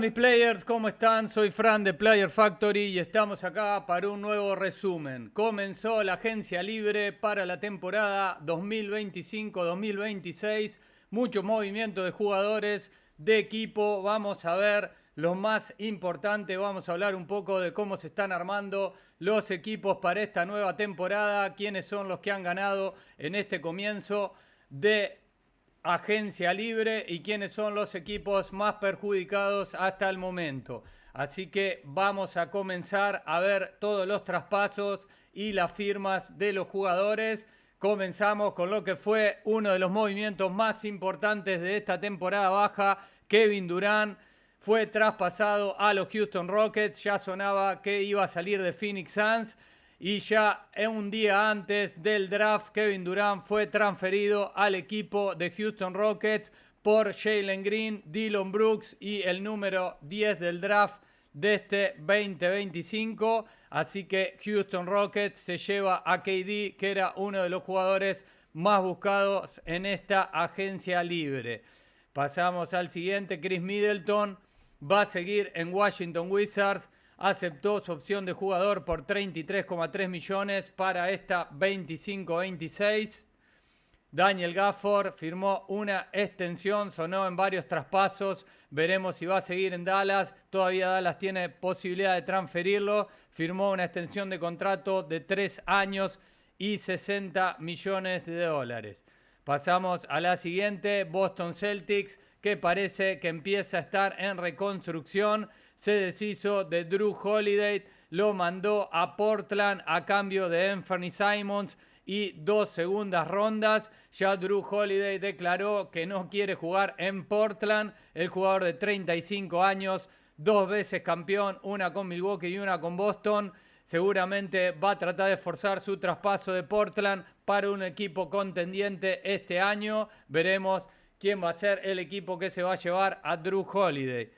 mis players, ¿cómo están? Soy Fran de Player Factory y estamos acá para un nuevo resumen. Comenzó la agencia libre para la temporada 2025-2026. Mucho movimiento de jugadores, de equipo. Vamos a ver lo más importante. Vamos a hablar un poco de cómo se están armando los equipos para esta nueva temporada. Quiénes son los que han ganado en este comienzo de agencia libre y quiénes son los equipos más perjudicados hasta el momento. Así que vamos a comenzar a ver todos los traspasos y las firmas de los jugadores. Comenzamos con lo que fue uno de los movimientos más importantes de esta temporada baja. Kevin Durant fue traspasado a los Houston Rockets. Ya sonaba que iba a salir de Phoenix Suns. Y ya un día antes del draft, Kevin Durant fue transferido al equipo de Houston Rockets por Jalen Green, Dillon Brooks y el número 10 del draft de este 2025. Así que Houston Rockets se lleva a KD, que era uno de los jugadores más buscados en esta agencia libre. Pasamos al siguiente. Chris Middleton va a seguir en Washington Wizards. Aceptó su opción de jugador por 33,3 millones para esta 25-26. Daniel Gafford firmó una extensión, sonó en varios traspasos. Veremos si va a seguir en Dallas. Todavía Dallas tiene posibilidad de transferirlo. Firmó una extensión de contrato de 3 años y 60 millones de dólares. Pasamos a la siguiente. Boston Celtics, que parece que empieza a estar en reconstrucción. Se deshizo de Drew Holiday, lo mandó a Portland a cambio de Anthony Simons y 2 segundas rondas. Ya Drew Holiday declaró que no quiere jugar en Portland. El jugador de 35 años, 2 veces campeón, una con Milwaukee y una con Boston. Seguramente va a tratar de forzar su traspaso de Portland para un equipo contendiente este año. Veremos quién va a ser el equipo que se va a llevar a Drew Holiday.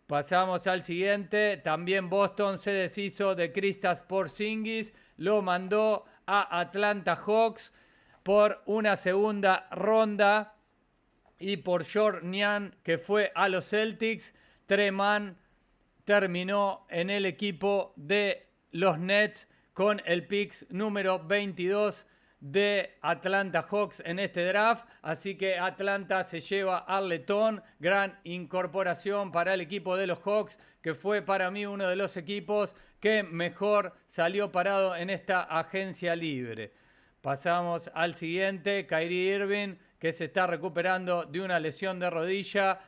Pasamos al siguiente. También Boston se deshizo de Kristaps Porzingis. Lo mandó a Atlanta Hawks por una segunda ronda. Y por Georges Niang, que fue a los Celtics. Treman terminó en el equipo de los Nets con el pick número 22 de Atlanta Hawks en este draft. Así que Atlanta se lleva al letón. Gran incorporación para el equipo de los Hawks, que fue para mí uno de los equipos que mejor salió parado en esta agencia libre. Pasamos al siguiente. Kyrie Irving, que se está recuperando de una lesión de rodilla,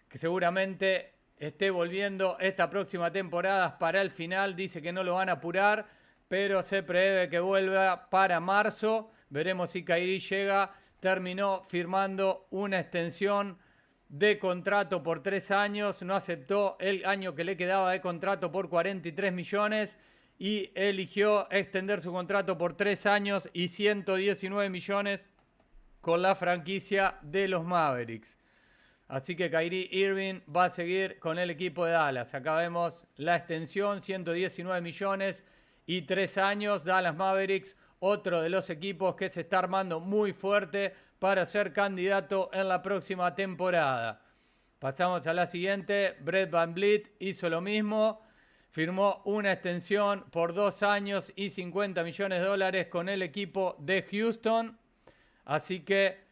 que seguramente esté volviendo esta próxima temporada para el final. Dice que no lo van a apurar, pero se prevé que vuelva para marzo. Veremos si Kyrie llega. Terminó firmando una extensión de contrato por 3 años. No aceptó el año que le quedaba de contrato por 43 millones y eligió extender su contrato por 3 años y 119 millones con la franquicia de los Mavericks. Así que Kyrie Irving va a seguir con el equipo de Dallas. Acá vemos la extensión, 119 millones y 3 años. Dallas Mavericks, otro de los equipos que se está armando muy fuerte para ser candidato en la próxima temporada. Pasamos a la siguiente. Fred VanVleet hizo lo mismo. Firmó una extensión por 2 años y 50 millones de dólares con el equipo de Houston. Así que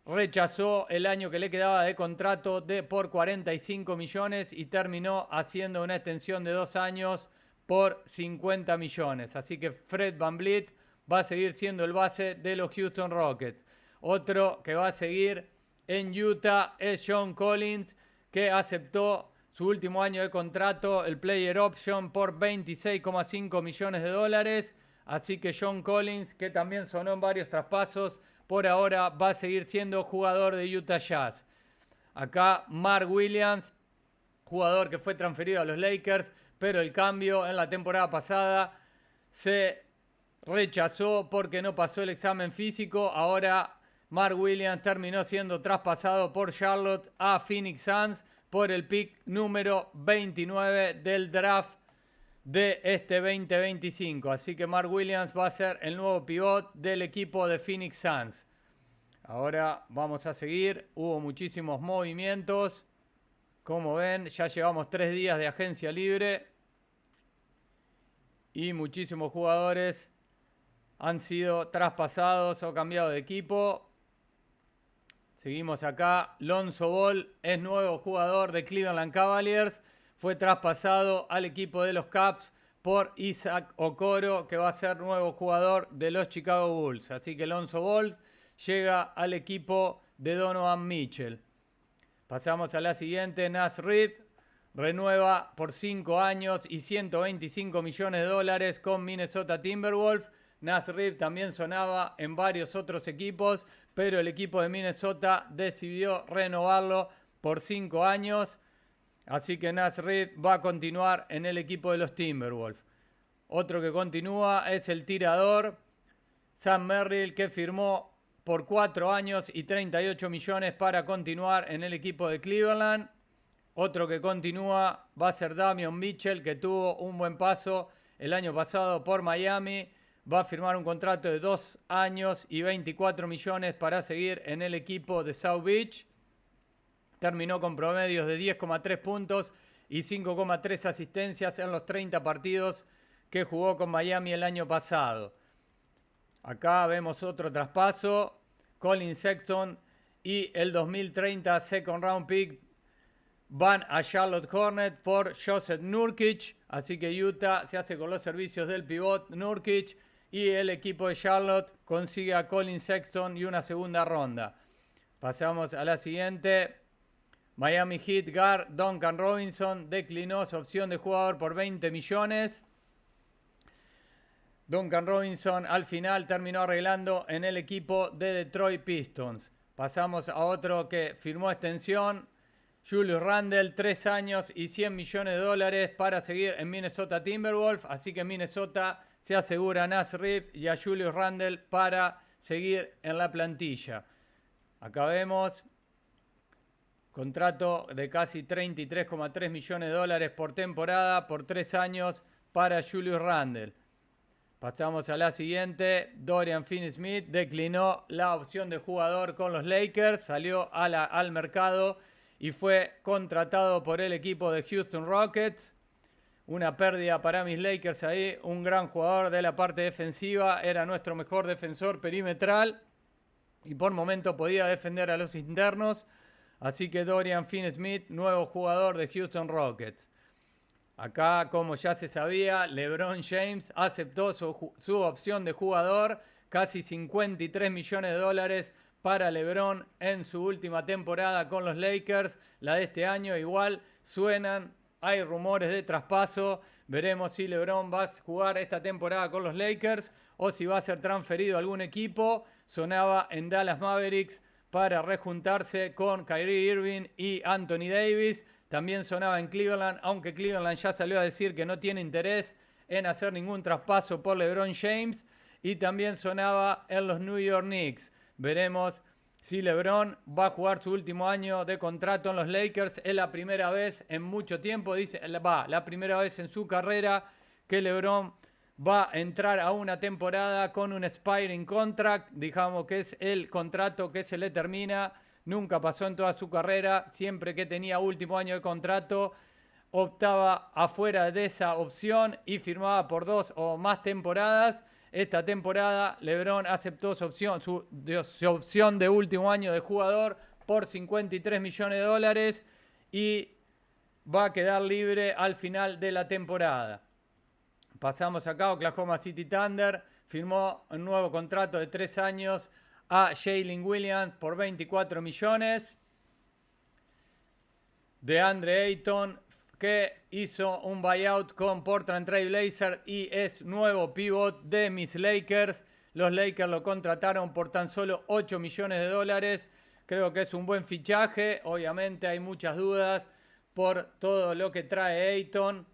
rechazó el año que le quedaba de contrato por 45 millones y terminó haciendo una extensión de 2 años por 50 millones. Así que Fred VanVleet va a seguir siendo el base de los Houston Rockets. Otro que va a seguir en Utah es John Collins, que aceptó su último año de contrato, el player option, por 26,5 millones de dólares. Así que John Collins, que también sonó en varios traspasos, por ahora va a seguir siendo jugador de Utah Jazz. Acá Mark Williams, jugador que fue transferido a los Lakers, pero el cambio en la temporada pasada se rechazó porque no pasó el examen físico. Ahora Mark Williams terminó siendo traspasado por Charlotte a Phoenix Suns por el pick número 29 del draft de este 2025. Así que Mark Williams va a ser el nuevo pivot del equipo de Phoenix Suns. Ahora vamos a seguir. Hubo muchísimos movimientos. Como ven, ya llevamos 3 días de agencia libre y muchísimos jugadores han sido traspasados o cambiado de equipo. Seguimos acá. Lonzo Ball es nuevo jugador de Cleveland Cavaliers. Fue traspasado al equipo de los Cavs por Isaac Okoro, que va a ser nuevo jugador de los Chicago Bulls. Así que Lonzo Ball llega al equipo de Donovan Mitchell. Pasamos a la siguiente. Naz Reid renueva por 5 años y $125 millones con Minnesota Timberwolves. Naz Reid también sonaba en varios otros equipos, pero el equipo de Minnesota decidió renovarlo por 5 años. Así que Naz Reid va a continuar en el equipo de los Timberwolves. Otro que continúa es el tirador Sam Merrill, que firmó por 4 años y 38 millones para continuar en el equipo de Cleveland. Otro que continúa va a ser Davion Mitchell, que tuvo un buen paso el año pasado por Miami. Va a firmar un contrato de 2 años y 24 millones para seguir en el equipo de South Beach. Terminó con promedios de 10,3 puntos y 5,3 asistencias en los 30 partidos que jugó con Miami el año pasado. Acá vemos otro traspaso. Colin Sexton y el 2030 second round pick van a Charlotte Hornets por Joseph Nurkic. Así que Utah se hace con los servicios del pivot Nurkic y el equipo de Charlotte consigue a Colin Sexton y una segunda ronda. Pasamos a la siguiente. Miami Heat guard Duncan Robinson declinó su opción de jugador por 20 millones. Duncan Robinson al final terminó arreglando en el equipo de Detroit Pistons. Pasamos a otro que firmó extensión. Julius Randle, 3 años y $100 millones para seguir en Minnesota Timberwolves. Así que Minnesota se asegura a Naz Reid y a Julius Randle para seguir en la plantilla. Acá vemos contrato de casi $33,3 millones por temporada por 3 años para Julius Randle. Pasamos a la siguiente. Dorian Finney-Smith declinó la opción de jugador con los Lakers, salió al mercado y fue contratado por el equipo de Houston Rockets. Una pérdida para mis Lakers ahí. Un gran jugador de la parte defensiva. Era nuestro mejor defensor perimetral y por momento podía defender a los internos. Así que Dorian Finney-Smith, nuevo jugador de Houston Rockets. Acá, como ya se sabía, LeBron James aceptó su opción de jugador. Casi $53 millones para LeBron en su última temporada con los Lakers. La de este año igual suenan, hay rumores de traspaso. Veremos si LeBron va a jugar esta temporada con los Lakers o si va a ser transferido a algún equipo. Sonaba en Dallas Mavericks para rejuntarse con Kyrie Irving y Anthony Davis. También sonaba en Cleveland, aunque Cleveland ya salió a decir que no tiene interés en hacer ningún traspaso por LeBron James. Y también sonaba en los New York Knicks. Veremos si LeBron va a jugar su último año de contrato en los Lakers. Es la primera vez en mucho tiempo, la primera vez en su carrera que LeBron va a entrar a una temporada con un expiring contract. Digamos que es el contrato que se le termina. Nunca pasó en toda su carrera. Siempre que tenía último año de contrato, optaba afuera de esa opción y firmaba por 2 o más temporadas. Esta temporada LeBron aceptó su opción de último año de jugador por $53 millones y va a quedar libre al final de la temporada. Pasamos acá. Oklahoma City Thunder firmó un nuevo contrato de 3 años a Jalen Williams por 24 millones. DeAndre Ayton, que hizo un buyout con Portland Trail Blazers y es nuevo pivot de mis Lakers. Los Lakers lo contrataron por tan solo $8 millones. Creo que es un buen fichaje. Obviamente hay muchas dudas por todo lo que trae Ayton.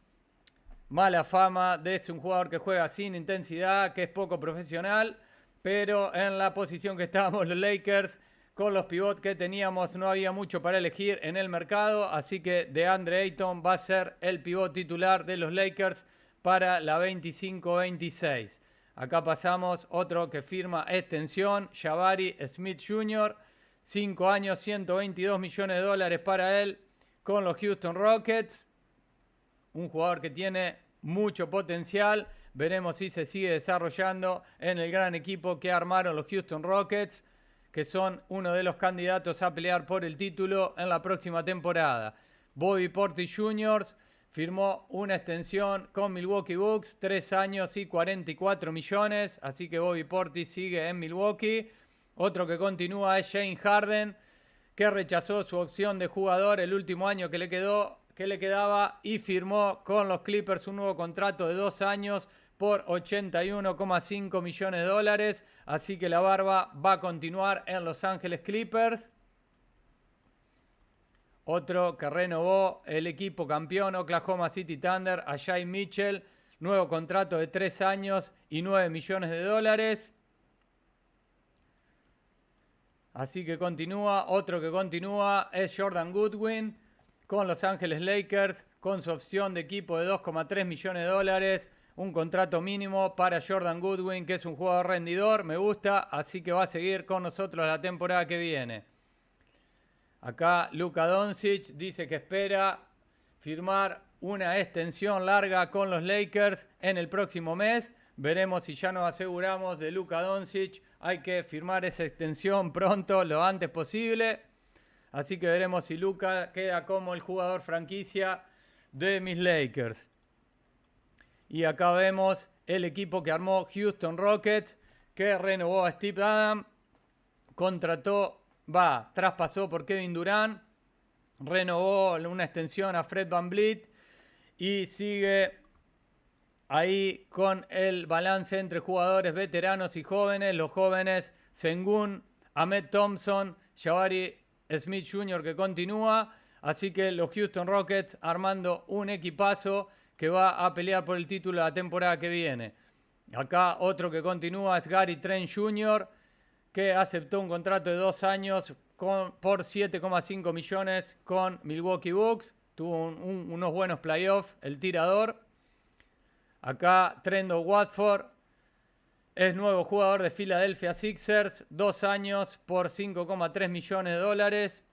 Mala fama de un jugador que juega sin intensidad, que es poco profesional. Pero en la posición que estábamos los Lakers, con los pivots que teníamos, no había mucho para elegir en el mercado. Así que DeAndre Ayton va a ser el pivot titular de los Lakers para la 25-26. Acá pasamos otro que firma extensión, Jabari Smith Jr. 5 años, $122 millones para él. con los Houston Rockets. Un jugador que tiene mucho potencial. Veremos si se sigue desarrollando en el gran equipo que armaron los Houston Rockets, que son uno de los candidatos a pelear por el título en la próxima temporada. Bobby Portis Jr. firmó una extensión con Milwaukee Bucks, 3 años y 44 millones, así que Bobby Portis sigue en Milwaukee. Otro que continúa es James Harden, que rechazó su opción de jugador el último año que le quedaba y firmó con los Clippers un nuevo contrato de 2 años por 81,5 millones de dólares. Así que la barba va a continuar en Los Ángeles Clippers. Otro que renovó el equipo campeón Oklahoma City Thunder, a Jay Mitchell, nuevo contrato de 3 años y 9 millones de dólares. Así que continúa. Otro que continúa es Jordan Goodwin con Los Ángeles Lakers, con su opción de equipo de 2,3 millones de dólares. Un contrato mínimo para Jordan Goodwin, que es un jugador rendidor, me gusta, así que va a seguir con nosotros la temporada que viene. Acá Luka Doncic dice que espera firmar una extensión larga con los Lakers en el próximo mes. Veremos si ya nos aseguramos de Luka Doncic. Hay que firmar esa extensión pronto, lo antes posible. Así que veremos si Luka queda como el jugador franquicia de mis Lakers. Y acá vemos el equipo que armó Houston Rockets, que renovó a Steve Adams, traspasó por Kevin Durant, renovó una extensión a Fred VanVleet y sigue ahí con el balance entre jugadores veteranos y jóvenes. Los jóvenes, Sengun, Ahmed Thompson, Jabari Smith Jr. que continúa. Así que los Houston Rockets armando un equipazo que va a pelear por el título la temporada que viene. Acá otro que continúa es Gary Trent Jr., que aceptó un contrato de 2 años por 7,5 millones con Milwaukee Bucks. Tuvo unos buenos playoffs, el tirador. Acá Trendon Watford es nuevo jugador de Philadelphia Sixers, 2 años por 5,3 millones de dólares.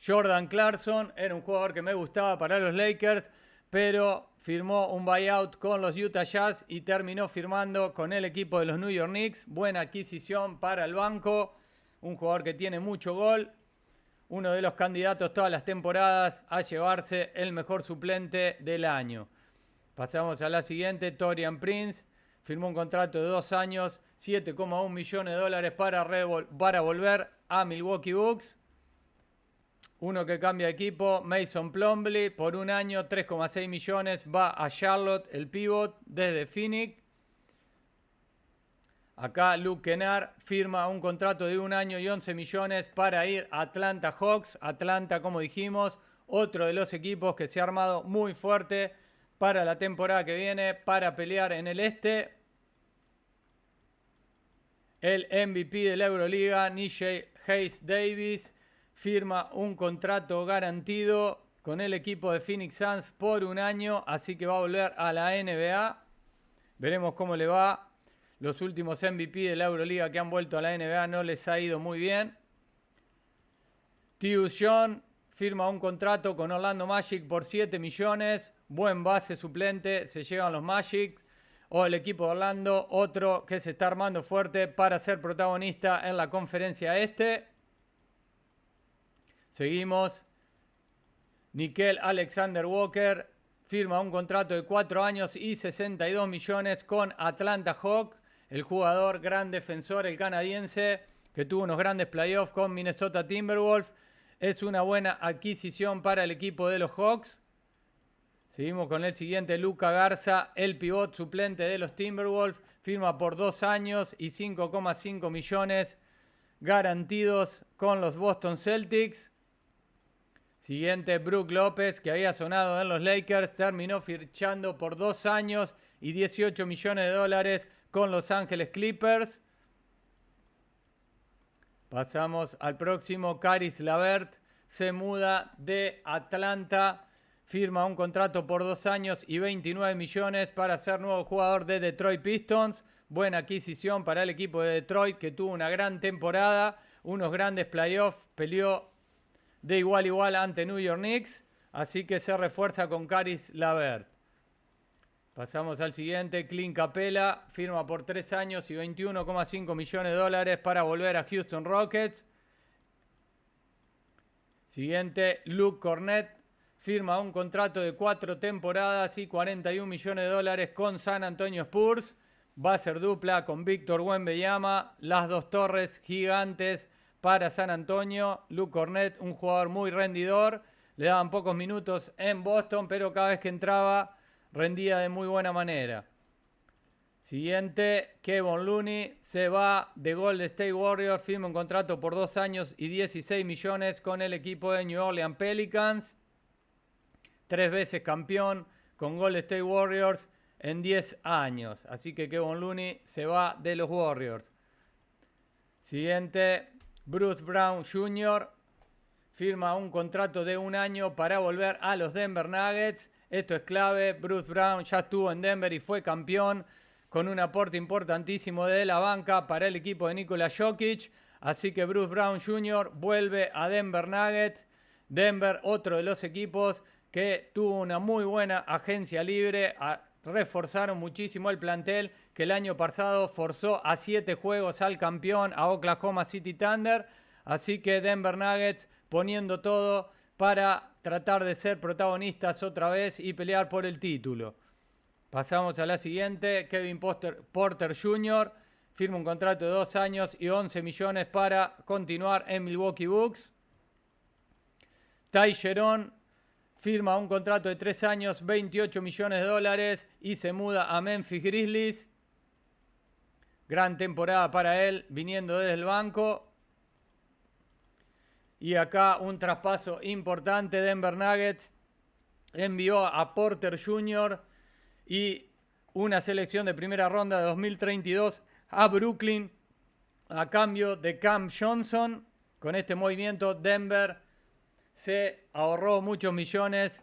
Jordan Clarkson era un jugador que me gustaba para los Lakers, pero firmó un buyout con los Utah Jazz y terminó firmando con el equipo de los New York Knicks. Buena adquisición para el banco, un jugador que tiene mucho gol, uno de los candidatos todas las temporadas a llevarse el mejor suplente del año. Pasamos a la siguiente. Taurean Prince firmó un contrato de 2 años, 7,1 millones de dólares para volver a Milwaukee Bucks. Uno que cambia de equipo, Mason Plumlee, por 1 año, 3,6 millones, va a Charlotte, el pivot, desde Phoenix. Acá Luke Kennard firma un contrato de 1 año y 11 millones para ir a Atlanta Hawks. Atlanta, como dijimos, otro de los equipos que se ha armado muy fuerte para la temporada que viene, para pelear en el este. El MVP de la Euroliga, Nijay Hayes-Davis, firma un contrato garantido con el equipo de Phoenix Suns por 1 año, así que va a volver a la NBA. Veremos cómo le va. Los últimos MVP de la Euroliga que han vuelto a la NBA no les ha ido muy bien. Tyus Jones firma un contrato con Orlando Magic por 7 millones. Buen base suplente, se llevan los Magic. O el equipo de Orlando, otro que se está armando fuerte para ser protagonista en la conferencia este. Seguimos. Nickeil Alexander-Walker firma un contrato de 4 años y 62 millones con Atlanta Hawks. El jugador, gran defensor, el canadiense, que tuvo unos grandes playoffs con Minnesota Timberwolves. Es una buena adquisición para el equipo de los Hawks. Seguimos con el siguiente, Luka Garza, el pivot suplente de los Timberwolves. Firma por 2 años y 5,5 millones garantidos con los Boston Celtics. Siguiente, Brook López, que había sonado en los Lakers, terminó fichando por 2 años y 18 millones de dólares con Los Ángeles Clippers. Pasamos al próximo, Caris LeVert se muda de Atlanta, firma un contrato por 2 años y 29 millones para ser nuevo jugador de Detroit Pistons. Buena adquisición para el equipo de Detroit, que tuvo una gran temporada, unos grandes playoffs, peleó de igual a igual ante New York Knicks, así que se refuerza con Caris LeVert. Pasamos al siguiente. Clint Capela firma por 3 años y 21,5 millones de dólares para volver a Houston Rockets. Siguiente, Luke Cornett firma un contrato de 4 temporadas y 41 millones de dólares con San Antonio Spurs. Va a ser dupla con Víctor Wembanyama, las dos torres gigantes para San Antonio. Luke Cornett, un jugador muy rendidor, le daban pocos minutos en Boston, pero cada vez que entraba rendía de muy buena manera. Siguiente, Kevon Looney se va de Golden State Warriors, firma un contrato por 2 años y 16 millones con el equipo de New Orleans Pelicans. 3 veces campeón con Golden State Warriors en 10 años. Así que Kevon Looney se va de los Warriors. Siguiente, Bruce Brown Jr. firma un contrato de 1 año para volver a los Denver Nuggets. Esto es clave. Bruce Brown ya estuvo en Denver y fue campeón con un aporte importantísimo de la banca para el equipo de Nikola Jokic. Así que Bruce Brown Jr. vuelve a Denver Nuggets. Denver, otro de los equipos que tuvo una muy buena agencia libre. Reforzaron muchísimo el plantel, que el año pasado forzó a 7 juegos al campeón, a Oklahoma City Thunder. Así que Denver Nuggets poniendo todo para tratar de ser protagonistas otra vez y pelear por el título. Pasamos a la siguiente. Kevin Porter Jr. firma un contrato de 2 años y 11 millones para continuar en Milwaukee Bucks. Ty Jerome firma un contrato de 3 años, 28 millones de dólares y se muda a Memphis Grizzlies. Gran temporada para él, viniendo desde el banco. Y acá un traspaso importante. Denver Nuggets envió a Porter Jr. y una selección de primera ronda de 2032 a Brooklyn a cambio de Cam Johnson. Con este movimiento Denver se ahorró muchos millones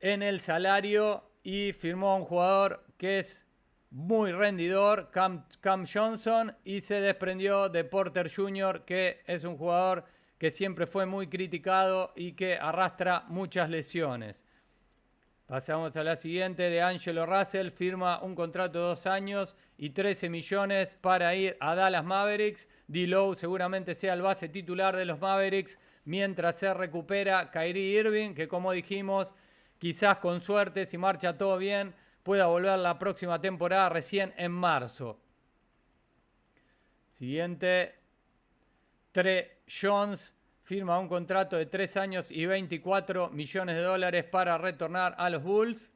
en el salario y firmó a un jugador que es muy rendidor, Cam Johnson, y se desprendió de Porter Jr., que es un jugador que siempre fue muy criticado y que arrastra muchas lesiones. Pasamos a la siguiente. DeAngelo Russell firma un contrato de 2 años y 13 millones para ir a Dallas Mavericks. D-Low seguramente sea el base titular de los Mavericks mientras se recupera Kyrie Irving, que como dijimos, quizás con suerte, si marcha todo bien, pueda volver la próxima temporada recién en marzo. Siguiente. Tre Jones firma un contrato de 3 años y 24 millones de dólares para retornar a los Bulls.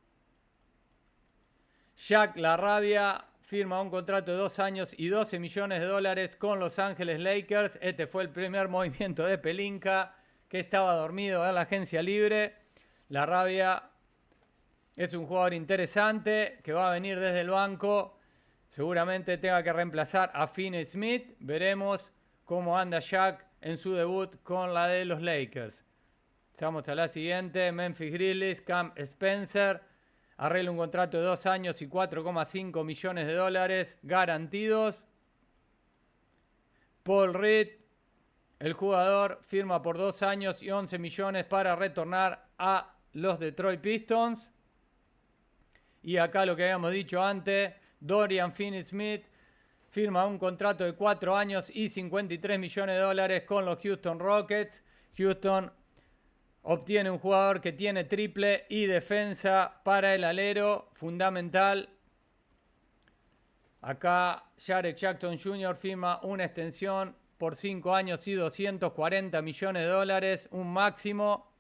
Jack LaRavia firma un contrato de 2 años y 12 millones de dólares con Los Ángeles Lakers. Este fue el primer movimiento de Pelinka, que estaba dormido en la agencia libre. LaRavia es un jugador interesante que va a venir desde el banco. Seguramente tenga que reemplazar a Finney Smith. Veremos cómo anda Jack en su debut con la de los Lakers. Pasamos a la siguiente. Memphis Grizzlies, Cam Spencer arregla un contrato de 2 años y 4,5 millones de dólares garantidos. Paul Reed, el jugador, firma por 2 años y 11 millones para retornar a los Detroit Pistons. Y acá lo que habíamos dicho antes, Dorian Finney-Smith firma un contrato de 4 años y 53 millones de dólares con los Houston Rockets. Houston obtiene un jugador que tiene triple y defensa para el alero, fundamental. Acá Jarrett Jackson Jr. firma una extensión por 5 años y 240 millones de dólares, un máximo.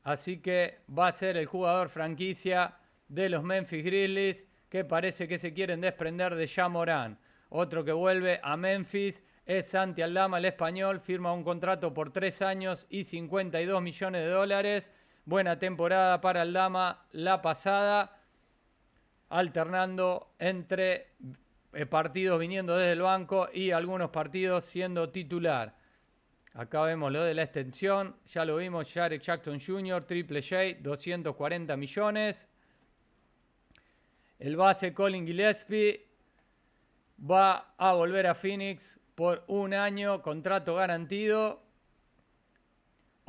Así que va a ser el jugador franquicia de los Memphis Grizzlies, que parece que se quieren desprender de Ja Morant. Otro que vuelve a Memphis es Santi Aldama, el español. Firma un contrato por 3 años y 52 millones de dólares. Buena temporada para Aldama la pasada, alternando entre partidos viniendo desde el banco y algunos partidos siendo titular. Acá vemos lo de la extensión. Ya lo vimos, Jarrett Jackson Jr., Triple J, 240 millones. El base Colin Gillespie va a volver a Phoenix por 1 año, contrato garantido.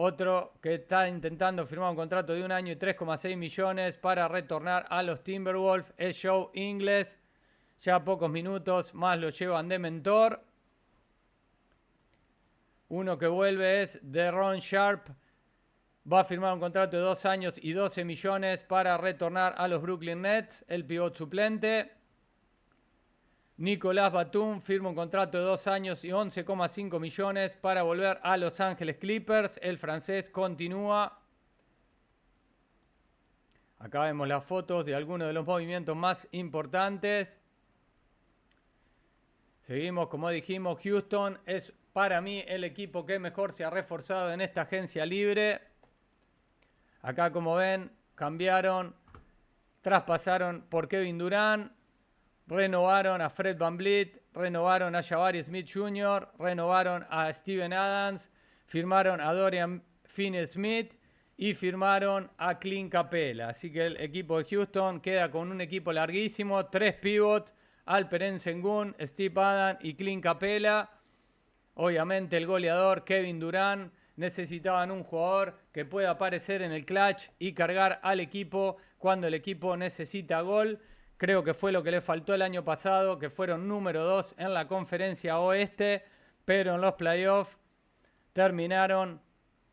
Otro que está intentando firmar un contrato de 1 año y 3,6 millones para retornar a los Timberwolves es Joe Ingles. Ya pocos minutos más lo llevan de mentor. Uno que vuelve es Deron Sharp. Va a firmar un contrato de 2 años y 12 millones para retornar a los Brooklyn Nets, el pivot suplente. Nicolás Batum firma un contrato de 2 años y 11,5 millones para volver a Los Ángeles Clippers. El francés continúa. Acá vemos las fotos de algunos de los movimientos más importantes. Seguimos, como dijimos, Houston es para mí el equipo que mejor se ha reforzado en esta agencia libre. Acá, como ven, cambiaron, traspasaron por Kevin Durant, renovaron a Fred VanVleet, renovaron a Jabari Smith Jr., renovaron a Steven Adams, firmaron a Dorian Finney-Smith y firmaron a Clint Capela. Así que el equipo de Houston queda con un equipo larguísimo, 3 pivots, Alperen Sengun, Steve Adams y Clint Capela. Obviamente el goleador Kevin Durant. Necesitaban un jugador que pueda aparecer en el clutch y cargar al equipo cuando el equipo necesita gol. Creo que fue lo que le faltó el año pasado, que fueron número 2 en la conferencia oeste, pero en los playoffs terminaron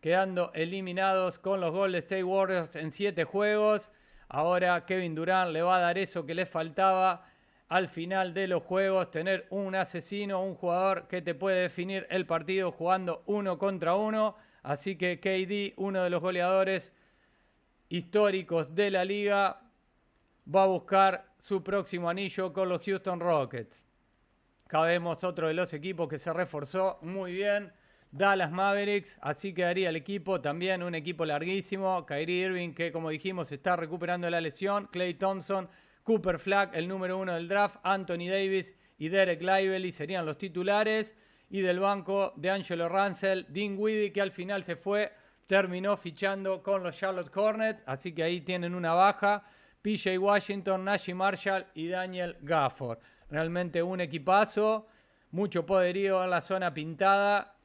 quedando eliminados con los Golden State Warriors en 7 juegos. Ahora Kevin Durant le va a dar eso que le faltaba al final de los juegos, tener un asesino, un jugador que te puede definir el partido jugando 1 contra 1. Así que KD, uno de los goleadores históricos de la liga, va a buscar su próximo anillo con los Houston Rockets. Acá vemos otro de los equipos que se reforzó muy bien, Dallas Mavericks. Así quedaría el equipo, también un equipo larguísimo. Kyrie Irving, que como dijimos está recuperando la lesión. Klay Thompson, Cooper Flag, el número 1 del draft, Anthony Davis y Derek Lively serían los titulares. Y del banco, D'Angelo Russell, Dinwiddie, que al final se fue, terminó fichando con los Charlotte Hornets. Así que ahí tienen una baja. PJ Washington, Najee Marshall y Daniel Gafford. Realmente un equipazo, mucho poderío en la zona pintada.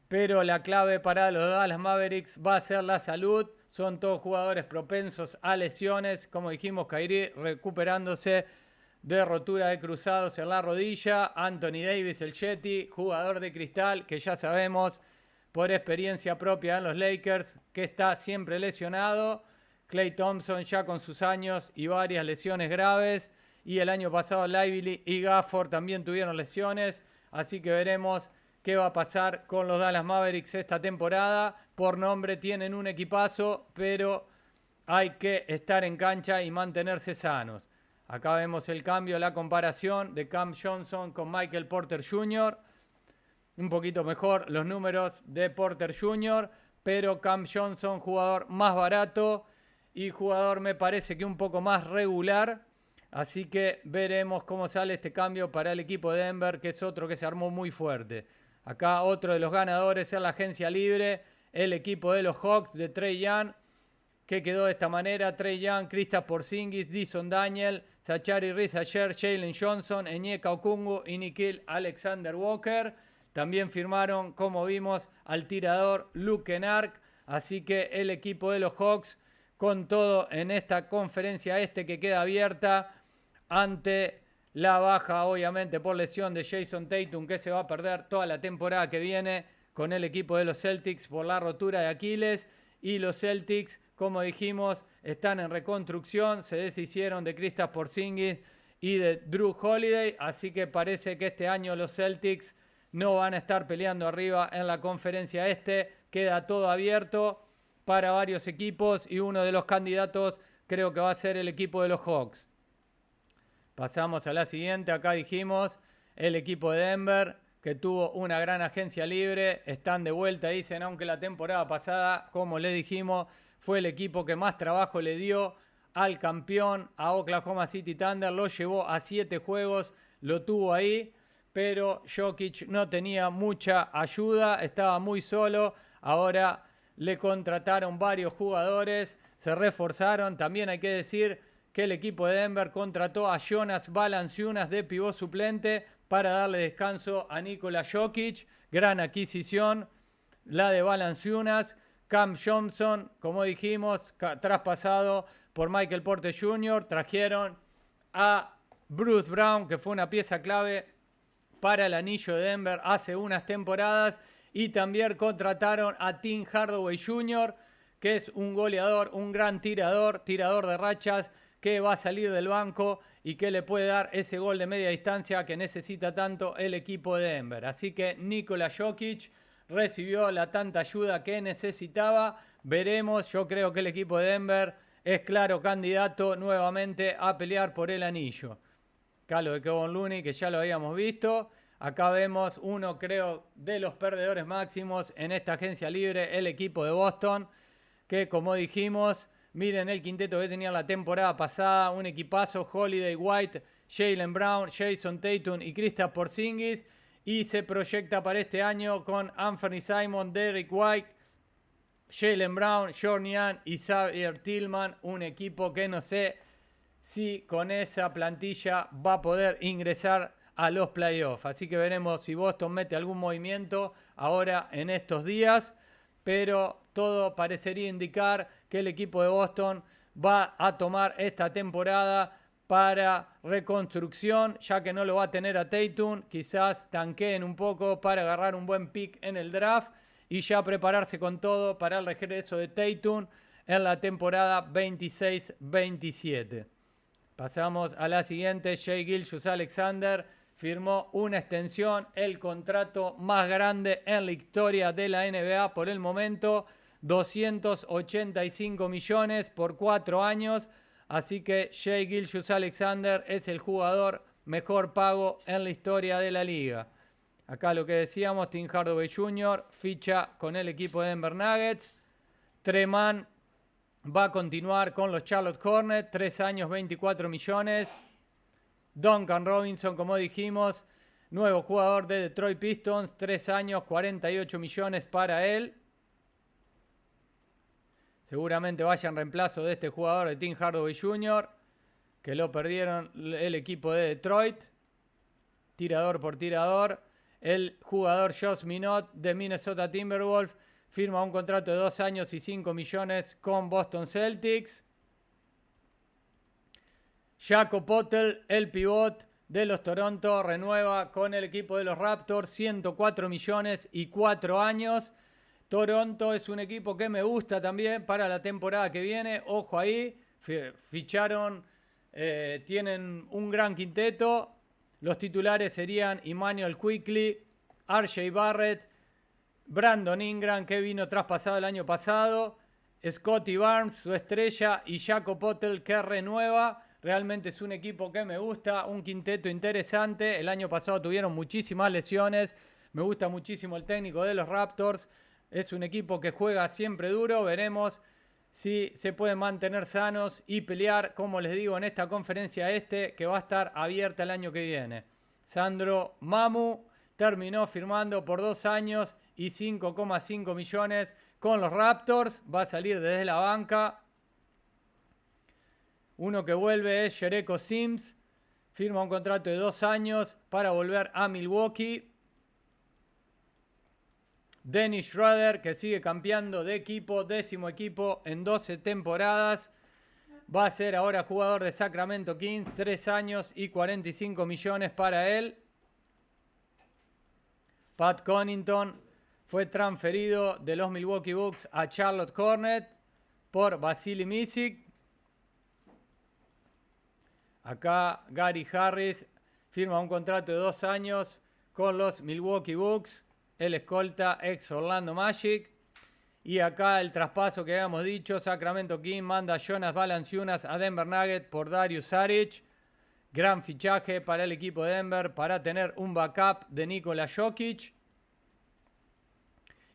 Pero la clave para los Dallas Mavericks va a ser la salud. Son todos jugadores propensos a lesiones. Como dijimos, Kyrie recuperándose de rotura de cruzados en la rodilla. Anthony Davis, el Yeti, jugador de cristal, que ya sabemos por experiencia propia en los Lakers, que está siempre lesionado. Klay Thompson ya con sus años y varias lesiones graves. Y el año pasado Lively y Gafford también tuvieron lesiones. Así que veremos qué va a pasar con los Dallas Mavericks esta temporada. Por nombre tienen un equipazo, pero hay que estar en cancha y mantenerse sanos. Acá vemos el cambio, la comparación de Cam Johnson con Michael Porter Jr. Un poquito mejor los números de Porter Jr., pero Cam Johnson, jugador más barato y jugador me parece que un poco más regular. Así que veremos cómo sale este cambio para el equipo de Denver, que es otro que se armó muy fuerte. Acá otro de los ganadores en la agencia libre, el equipo de los Hawks de Trae Young, que quedó de esta manera: Trae Young, Kristaps Porzingis, Dyson Daniel, Zachary Reese-Ayer, Jalen Johnson, Onyeka Okongwu y Nickeil Alexander-Walker. También firmaron, como vimos, al tirador Luke Kennard. Así que el equipo de los Hawks con todo en esta conferencia que queda abierta ante la baja, obviamente, por lesión de Jason Tatum, que se va a perder toda la temporada que viene con el equipo de los Celtics por la rotura de Aquiles. Y los Celtics, como dijimos, están en reconstrucción. Se deshicieron de Kristaps Porzingis y de Drew Holiday. Así que parece que este año los Celtics no van a estar peleando arriba en la conferencia Queda todo abierto para varios equipos y uno de los candidatos creo que va a ser el equipo de los Hawks. Pasamos a la siguiente. Acá dijimos el equipo de Denver, que tuvo una gran agencia libre. Están de vuelta, dicen, aunque la temporada pasada, como le dijimos, fue el equipo que más trabajo le dio al campeón, a Oklahoma City Thunder. Lo llevó a 7 juegos, lo tuvo ahí, pero Jokic no tenía mucha ayuda, estaba muy solo. Ahora le contrataron varios jugadores, se reforzaron. También hay que decir que el equipo de Denver contrató a Jonas Valanciunas de pivot suplente para darle descanso a Nikola Jokic. Gran adquisición la de Valanciunas. Cam Johnson, como dijimos, traspasado por Michael Porter Jr. Trajeron a Bruce Brown, que fue una pieza clave para el anillo de Denver hace unas temporadas. Y también contrataron a Tim Hardaway Jr., que es un goleador, un gran tirador de rachas, que va a salir del banco y que le puede dar ese gol de media distancia que necesita tanto el equipo de Denver. Así que Nikola Jokic recibió la tanta ayuda que necesitaba. Veremos, yo creo que el equipo de Denver es claro candidato nuevamente a pelear por el anillo. Acá lo de Kevon Looney, que ya lo habíamos visto. Acá vemos uno, creo, de los perdedores máximos en esta agencia libre, el equipo de Boston, que como dijimos, miren el quinteto que tenía la temporada pasada, un equipazo: Holiday, White, Jaylen Brown, Jason Tatum y Kristaps Porzingis. Y se proyecta para este año con Anthony Simon, Derrick White, Jaylen Brown, Jordan y Xavier Tillman. Un equipo que no sé si con esa plantilla va a poder ingresar a los playoffs. Así que veremos si Boston mete algún movimiento ahora en estos días. Pero todo parecería indicar que el equipo de Boston va a tomar esta temporada para reconstrucción, ya que no lo va a tener a Tatum. Quizás tanqueen un poco para agarrar un buen pick en el draft y ya prepararse con todo para el regreso de Tatum en la temporada 26-27. Pasamos a la siguiente. Shai Gilgeous-Alexander firmó una extensión, el contrato más grande en la historia de la NBA por el momento, 285 millones por 4 años. Así que Shai Gilgeous-Alexander es el jugador mejor pago en la historia de la liga. Acá lo que decíamos, Tim Hardaway Jr. ficha con el equipo de Denver Nuggets. Treman va a continuar con los Charlotte Hornets, 3 años, 24 millones. Duncan Robinson, como dijimos, nuevo jugador de Detroit Pistons, 3 años, 48 millones para él. Seguramente vaya en reemplazo de este jugador de Tim Hardaway Jr., que lo perdieron el equipo de Detroit. Tirador por tirador. El jugador Josh Minott de Minnesota Timberwolves firma un contrato de 2 años y 5 millones con Boston Celtics. Jakob Poeltl, el pivot de los Toronto, renueva con el equipo de los Raptors, 104 millones y 4 años. Toronto es un equipo que me gusta también para la temporada que viene. Ojo ahí, ficharon, tienen un gran quinteto. Los titulares serían Immanuel Quickley, RJ Barrett, Brandon Ingram, que vino traspasado el año pasado, Scottie Barnes, su estrella, y Jakob Poeltl, que renueva. Realmente es un equipo que me gusta, un quinteto interesante. El año pasado tuvieron muchísimas lesiones. Me gusta muchísimo el técnico de los Raptors. Es un equipo que juega siempre duro. Veremos si se pueden mantener sanos y pelear, como les digo, en esta conferencia que va a estar abierta el año que viene. Sandro Mamu terminó firmando por 2 años y 5,5 millones con los Raptors. Va a salir desde la banca. Uno que vuelve es Jericho Sims. Firma un contrato de 2 años para volver a Milwaukee. Dennis Schroeder, que sigue cambiando de equipo, 10º equipo en 12 temporadas. Va a ser ahora jugador de Sacramento Kings, 3 años y 45 millones para él. Pat Connaughton fue transferido de los Milwaukee Bucks a Charlotte Hornets por Vasily Micic. Acá Gary Harris firma un contrato de 2 años con los Milwaukee Bucks, el escolta ex Orlando Magic. Y acá el traspaso que habíamos dicho, Sacramento Kings manda a Jonas Valanciunas a Denver Nuggets por Dario Saric. Gran fichaje para el equipo de Denver para tener un backup de Nikola Jokic.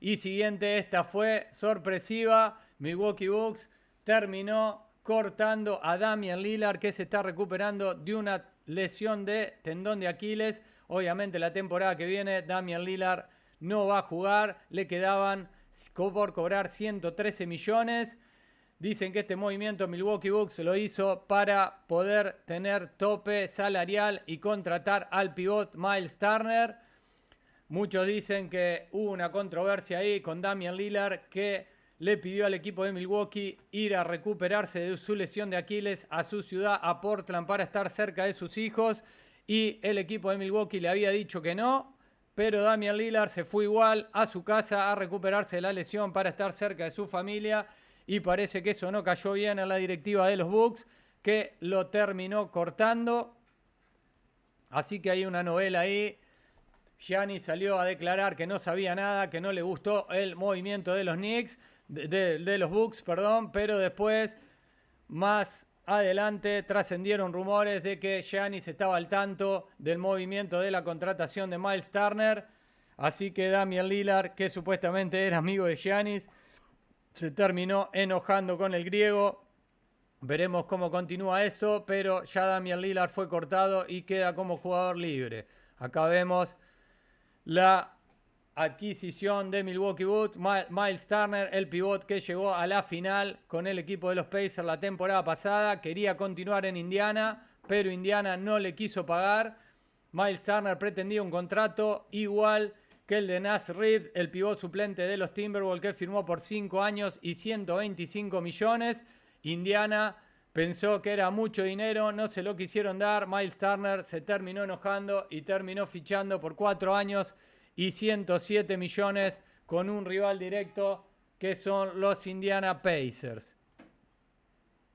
Y siguiente, esta fue sorpresiva. Milwaukee Bucks terminó cortando a Damian Lillard, que se está recuperando de una lesión de tendón de Aquiles. Obviamente la temporada que viene Damian Lillard no va a jugar. Le quedaban por cobrar 113 millones. Dicen que este movimiento Milwaukee Bucks lo hizo para poder tener tope salarial y contratar al pivot Miles Turner. Muchos dicen que hubo una controversia ahí con Damian Lillard que le pidió al equipo de Milwaukee ir a recuperarse de su lesión de Aquiles a su ciudad, a Portland, para estar cerca de sus hijos. Y el equipo de Milwaukee le había dicho que no, pero Damian Lillard se fue igual a su casa a recuperarse de la lesión para estar cerca de su familia. Y parece que eso no cayó bien a la directiva de los Bucks, que lo terminó cortando. Así que hay una novela ahí. Giannis salió a declarar que no sabía nada, que no le gustó el movimiento de los Knicks, de los Bucks, perdón, pero después, más adelante, trascendieron rumores de que Giannis estaba al tanto del movimiento de la contratación de Miles Turner. Así que Damian Lillard, que supuestamente era amigo de Giannis, se terminó enojando con el griego. Veremos cómo continúa eso, pero ya Damian Lillard fue cortado y queda como jugador libre. Acá vemos la adquisición de Milwaukee Bucks, Miles Turner, el pivot que llegó a la final con el equipo de los Pacers la temporada pasada. Quería continuar en Indiana, pero Indiana no le quiso pagar. Miles Turner pretendía un contrato igual que el de Naz Reid, el pivot suplente de los Timberwolves, que firmó por 5 años y 125 millones. Indiana pensó que era mucho dinero, no se lo quisieron dar. Miles Turner se terminó enojando y terminó fichando por 4 años y 107 millones con un rival directo que son los Indiana Pacers.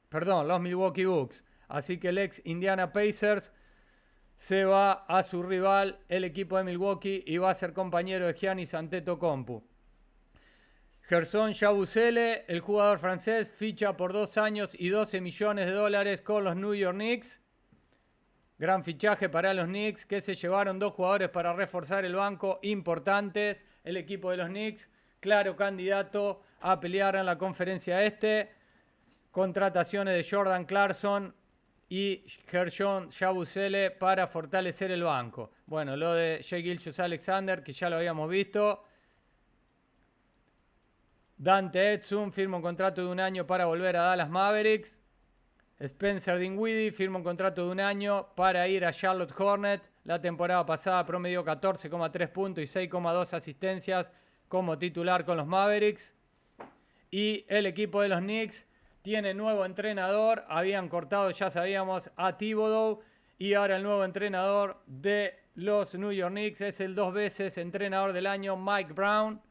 Perdón, los Milwaukee Bucks. Así que el ex Indiana Pacers se va a su rival, el equipo de Milwaukee, y va a ser compañero de Giannis Antetokounmpo. Gerson Yabusele, el jugador francés, ficha por 2 años y 12 millones de dólares con los New York Knicks. Gran fichaje para los Knicks, que se llevaron 2 jugadores para reforzar el banco importantes. El equipo de los Knicks, claro candidato a pelear en la conferencia este. Contrataciones de Jordan Clarkson y Gerson Yabusele para fortalecer el banco. Bueno, lo de Shai Gilgeous-Alexander, que ya lo habíamos visto. Dante Exum firma un contrato de 1 año para volver a Dallas Mavericks. Spencer Dinwiddie firma un contrato de 1 año para ir a Charlotte Hornets. La temporada pasada promedió 14,3 puntos y 6,2 asistencias como titular con los Mavericks. Y el equipo de los Knicks tiene nuevo entrenador. Habían cortado, ya sabíamos, a Thibodeau. Y ahora el nuevo entrenador de los New York Knicks es el 2 veces entrenador del año, Mike Brown,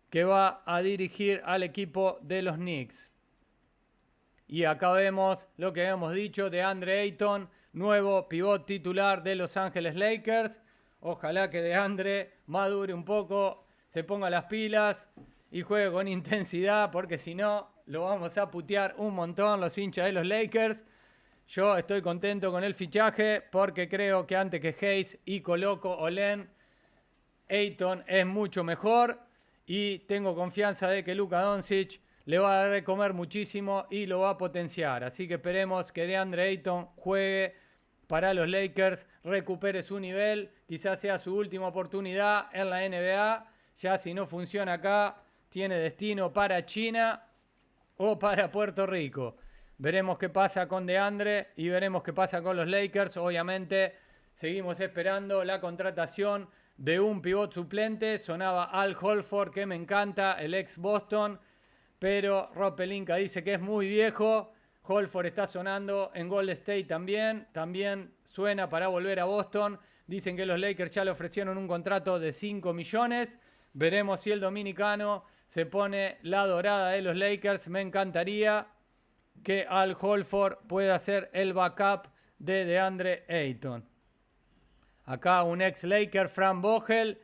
que va a dirigir al equipo de los Knicks. Y acá vemos lo que habíamos dicho de DeAndre Ayton, nuevo pivot titular de Los Ángeles Lakers. Ojalá que DeAndre madure un poco, se ponga las pilas y juegue con intensidad, porque si no, lo vamos a putear un montón los hinchas de los Lakers. Yo estoy contento con el fichaje porque creo que antes que Hayes y Coloco Olen, Ayton es mucho mejor. Y tengo confianza de que Luka Doncic le va a dar de comer muchísimo y lo va a potenciar. Así que esperemos que DeAndre Ayton juegue para los Lakers, recupere su nivel. Quizás sea su última oportunidad en la NBA. Ya si no funciona acá, tiene destino para China o para Puerto Rico. Veremos qué pasa con DeAndre y veremos qué pasa con los Lakers. Obviamente seguimos esperando la contratación de un pivot suplente. Sonaba Al Horford, que me encanta, el ex Boston, pero Rob Pelinka dice que es muy viejo. Horford está sonando en Golden State también suena para volver a Boston. Dicen que los Lakers ya le ofrecieron un contrato de 5 millones. Veremos si el dominicano se pone la dorada de los Lakers. Me encantaría que Al Horford pueda ser el backup de DeAndre Ayton. Acá un ex Laker, Frank Vogel,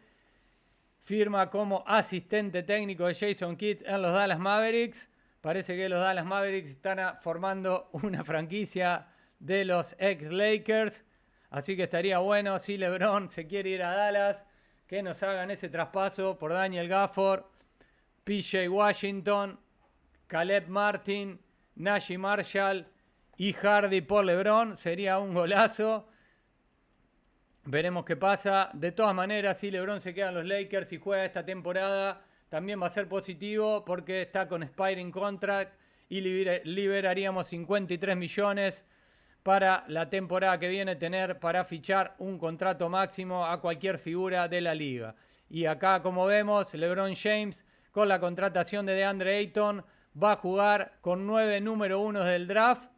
firma como asistente técnico de Jason Kidd en los Dallas Mavericks. Parece que los Dallas Mavericks están formando una franquicia de los ex Lakers. Así que estaría bueno si LeBron se quiere ir a Dallas, que nos hagan ese traspaso por Daniel Gafford, PJ Washington, Caleb Martin, Najee Marshall y Hardy por LeBron. Sería un golazo. Veremos qué pasa. De todas maneras, si LeBron se queda en los Lakers y juega esta temporada, también va a ser positivo porque está con expiring contract y liberaríamos 53 millones para la temporada que viene tener para fichar un contrato máximo a cualquier figura de la liga. Y acá, como vemos, LeBron James, con la contratación de DeAndre Ayton, va a jugar con 9 número 1 del draft.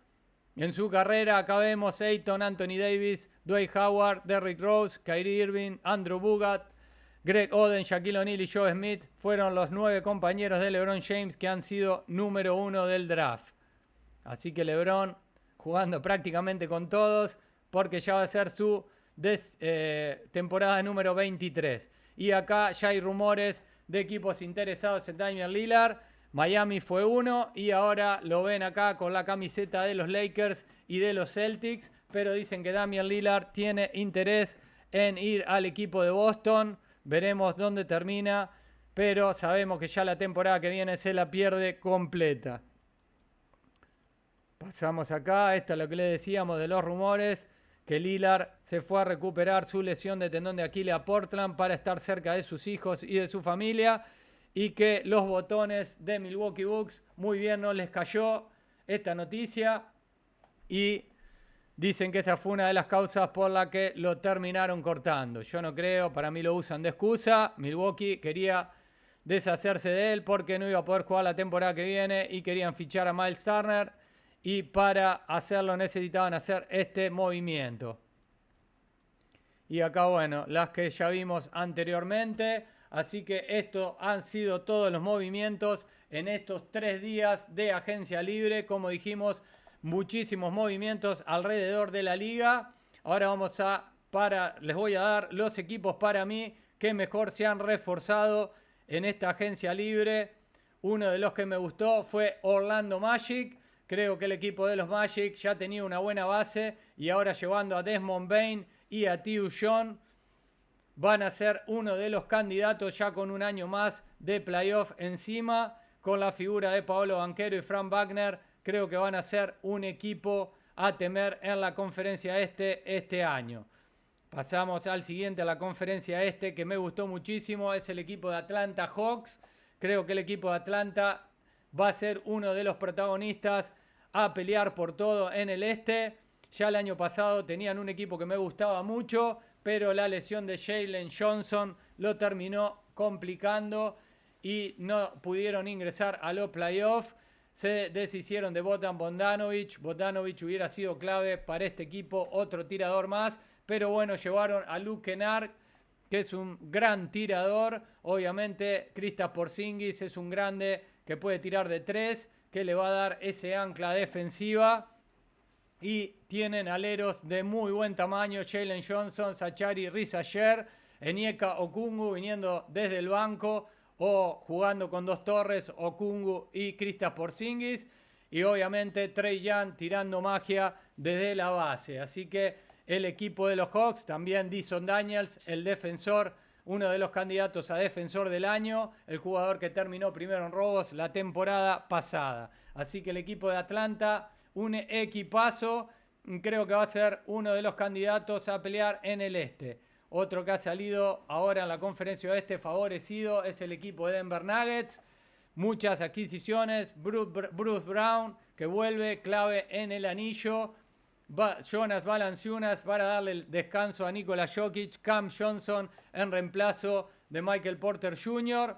En su carrera, acá vemos Ayton, Anthony Davis, Dwight Howard, Derrick Rose, Kyrie Irving, Andrew Bogut, Greg Oden, Shaquille O'Neal y Joe Smith fueron los 9 compañeros de LeBron James que han sido número 1 del draft. Así que LeBron jugando prácticamente con todos porque ya va a ser su temporada número 23. Y acá ya hay rumores de equipos interesados en Damian Lillard. Miami fue uno y ahora lo ven acá con la camiseta de los Lakers y de los Celtics, pero dicen que Damian Lillard tiene interés en ir al equipo de Boston. Veremos dónde termina, pero sabemos que ya la temporada que viene se la pierde completa. Pasamos acá, esto es lo que le decíamos de los rumores, que Lillard se fue a recuperar su lesión de tendón de Aquiles a Portland para estar cerca de sus hijos y de su familia, y que los botones de Milwaukee Bucks muy bien no les cayó esta noticia y dicen que esa fue una de las causas por la que lo terminaron cortando. Yo no creo, para mí lo usan de excusa. Milwaukee quería deshacerse de él porque no iba a poder jugar la temporada que viene y querían fichar a Miles Turner, y para hacerlo necesitaban hacer este movimiento. Y acá, bueno, las que ya vimos anteriormente. Así que estos han sido todos los movimientos en estos 3 días de agencia libre. Como dijimos, muchísimos movimientos alrededor de la liga. Ahora les voy a dar los equipos para mí que mejor se han reforzado en esta agencia libre. Uno de los que me gustó fue Orlando Magic. Creo que el equipo de los Magic ya tenía una buena base y ahora llevando a Desmond Bane y a Tyus Jones van a ser uno de los candidatos ya con un año más de playoff encima, con la figura de Paolo Banchero y Frank Wagner. Creo que van a ser un equipo a temer en la conferencia este año. Pasamos al siguiente, a la conferencia este, que me gustó muchísimo, es el equipo de Atlanta Hawks. Creo que el equipo de Atlanta va a ser uno de los protagonistas a pelear por todo en el este. Ya el año pasado tenían un equipo que me gustaba mucho, pero la lesión de Jalen Johnson lo terminó complicando y no pudieron ingresar a los playoffs. Se deshicieron de Bojan Bogdanovic. Bogdanovic hubiera sido clave para este equipo, otro tirador más, pero bueno, llevaron a Luke Kennard, que es un gran tirador. Obviamente, Kristaps Porzingis es un grande que puede tirar de 3, que le va a dar ese ancla defensiva. Y tienen aleros de muy buen tamaño: Jalen Johnson, Zachary Rizacher, Onyeka Okongwu viniendo desde el banco o jugando con 2 torres, Okongwu y Kristaps Porzingis. Y obviamente Trae Young tirando magia desde la base. Así que el equipo de los Hawks, también Dyson Daniels, el defensor, uno de los candidatos a defensor del año, el jugador que terminó primero en robos la temporada pasada. Así que el equipo de Atlanta, un equipazo, creo que va a ser uno de los candidatos a pelear en el este. Otro que ha salido ahora en la conferencia oeste favorecido es el equipo de Denver Nuggets. Muchas adquisiciones, Bruce Brown, que vuelve clave en el anillo, Jonas Valanciunas para darle el descanso a Nikola Jokic, Cam Johnson en reemplazo de Michael Porter Jr.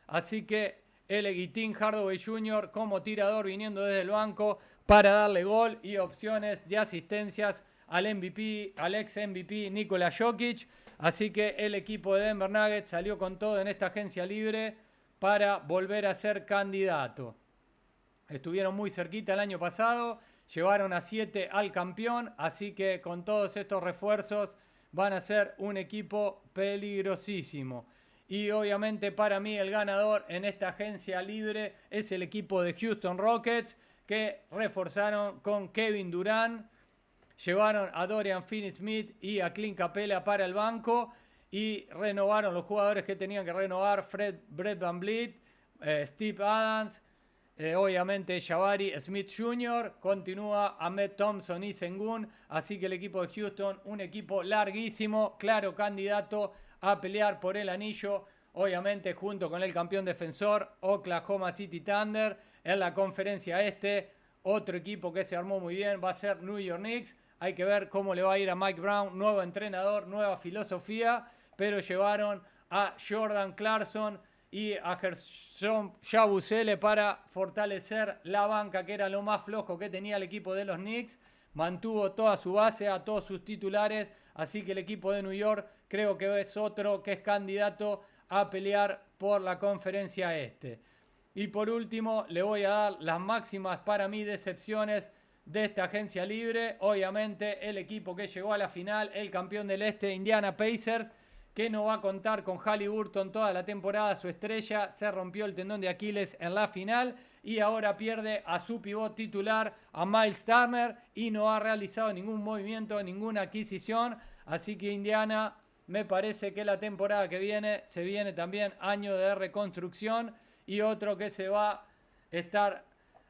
Así que el Tim Hardaway Jr. como tirador viniendo desde el banco para darle gol y opciones de asistencias al MVP, al ex MVP Nikola Jokic. Así que el equipo de Denver Nuggets salió con todo en esta agencia libre para volver a ser candidato. Estuvieron muy cerquita el año pasado, llevaron a 7 al campeón, así que con todos estos refuerzos van a ser un equipo peligrosísimo. Y obviamente para mí el ganador en esta agencia libre es el equipo de Houston Rockets, que reforzaron con Kevin Durant, llevaron a Dorian Finney-Smith y a Clint Capela para el banco y renovaron los jugadores que tenían que renovar: Brett VanVleet, Steve Adams, obviamente Jabari Smith Jr., continúa Ahmed Thompson y Sengun. Así que el equipo de Houston, un equipo larguísimo, claro candidato a pelear por el anillo, obviamente junto con el campeón defensor Oklahoma City Thunder. En la conferencia este, otro equipo que se armó muy bien va a ser New York Knicks. Hay que ver cómo le va a ir a Mike Brown, nuevo entrenador, nueva filosofía, pero llevaron a Jordan Clarkson y a Gerson Yabusele para fortalecer la banca, que era lo más flojo que tenía el equipo de los Knicks. Mantuvo toda su base, a todos sus titulares, así que el equipo de New York creo que es otro que es candidato a pelear por la conferencia este. Y por último, le voy a dar las máximas para mí decepciones de esta agencia libre. Obviamente, el equipo que llegó a la final, el campeón del este, Indiana Pacers, que no va a contar con Haliburton toda la temporada, su estrella, se rompió el tendón de Aquiles en la final y ahora pierde a su pivot titular, a Miles Turner, y no ha realizado ningún movimiento, ninguna adquisición, así que Indiana, me parece que la temporada que viene, se viene también año de reconstrucción, y otro que se va a estar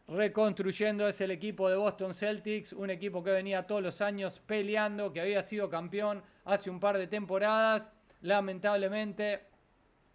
reconstruyendo es el equipo de Boston Celtics, un equipo que venía todos los años peleando, que había sido campeón hace un par de temporadas. Lamentablemente,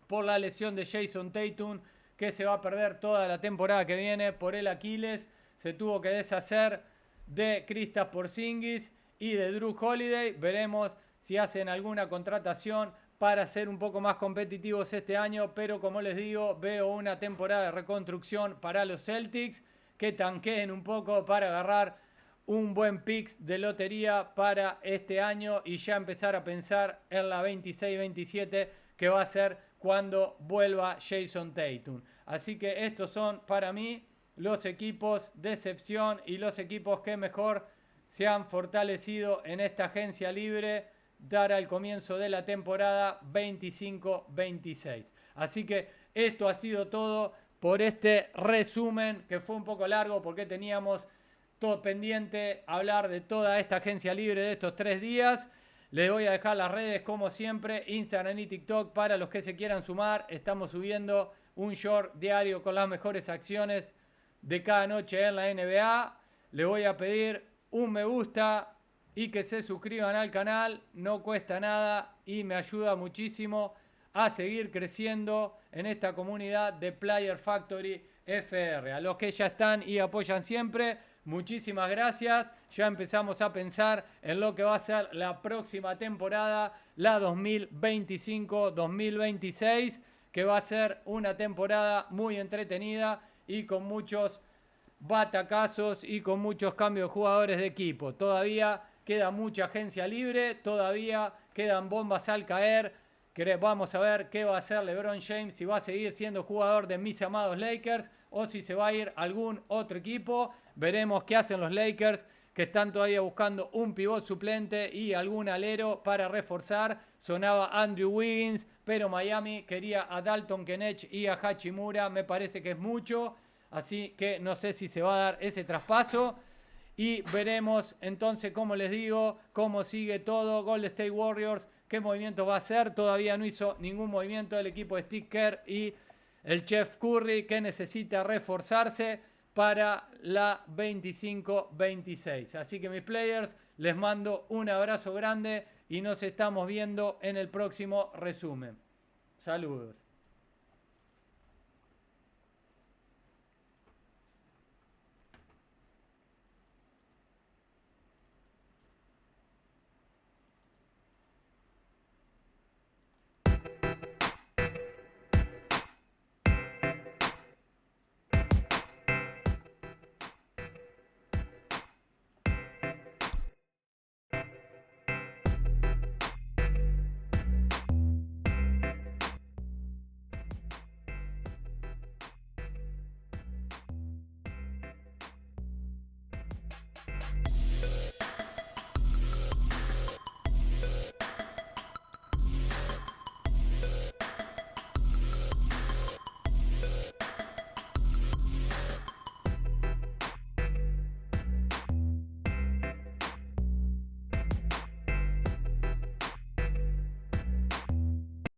por la lesión de Jason Tatum, que se va a perder toda la temporada que viene por el Aquiles, se tuvo que deshacer de Kristaps Porzingis y de Jrue Holiday. Veremos si hacen alguna contratación para ser un poco más competitivos este año, pero como les digo, veo una temporada de reconstrucción para los Celtics, que tanqueen un poco para agarrar un buen pick de lotería para este año y ya empezar a pensar en la 26-27, que va a ser cuando vuelva Jason Tatum. Así que estos son para mí los equipos de excepción y los equipos que mejor se han fortalecido en esta agencia libre dará el comienzo de la temporada 25-26. Así que esto ha sido todo por este resumen, que fue un poco largo porque teníamos todo pendiente hablar de toda esta agencia libre de estos 3 días. Les voy a dejar las redes como siempre, Instagram y TikTok, para los que se quieran sumar. Estamos subiendo un short diario con las mejores acciones de cada noche en la NBA. Les voy a pedir un me gusta y que se suscriban al canal, no cuesta nada y me ayuda muchísimo a seguir creciendo en esta comunidad de Player Factory FR. A los que ya están y apoyan siempre, muchísimas gracias. Ya empezamos a pensar en lo que va a ser la próxima temporada, la 2025-2026, que va a ser una temporada muy entretenida y con muchos batacazos y con muchos cambios de jugadores de equipo. Todavía queda mucha agencia libre, todavía quedan bombas al caer. Vamos a ver qué va a hacer LeBron James, si va a seguir siendo jugador de mis amados Lakers o si se va a ir a algún otro equipo. Veremos qué hacen los Lakers, que están todavía buscando un pivot suplente y algún alero para reforzar. Sonaba Andrew Wiggins, pero Miami quería a Dalton Knecht y a Hachimura. Me parece que es mucho, así que no sé si se va a dar ese traspaso. Y veremos entonces, como les digo, cómo sigue todo. Golden State Warriors, qué movimiento va a hacer. Todavía no hizo ningún movimiento el equipo de Steve Kerr y el Chef Curry, que necesita reforzarse para la 25-26. Así que mis players, les mando un abrazo grande y nos estamos viendo en el próximo resumen. Saludos.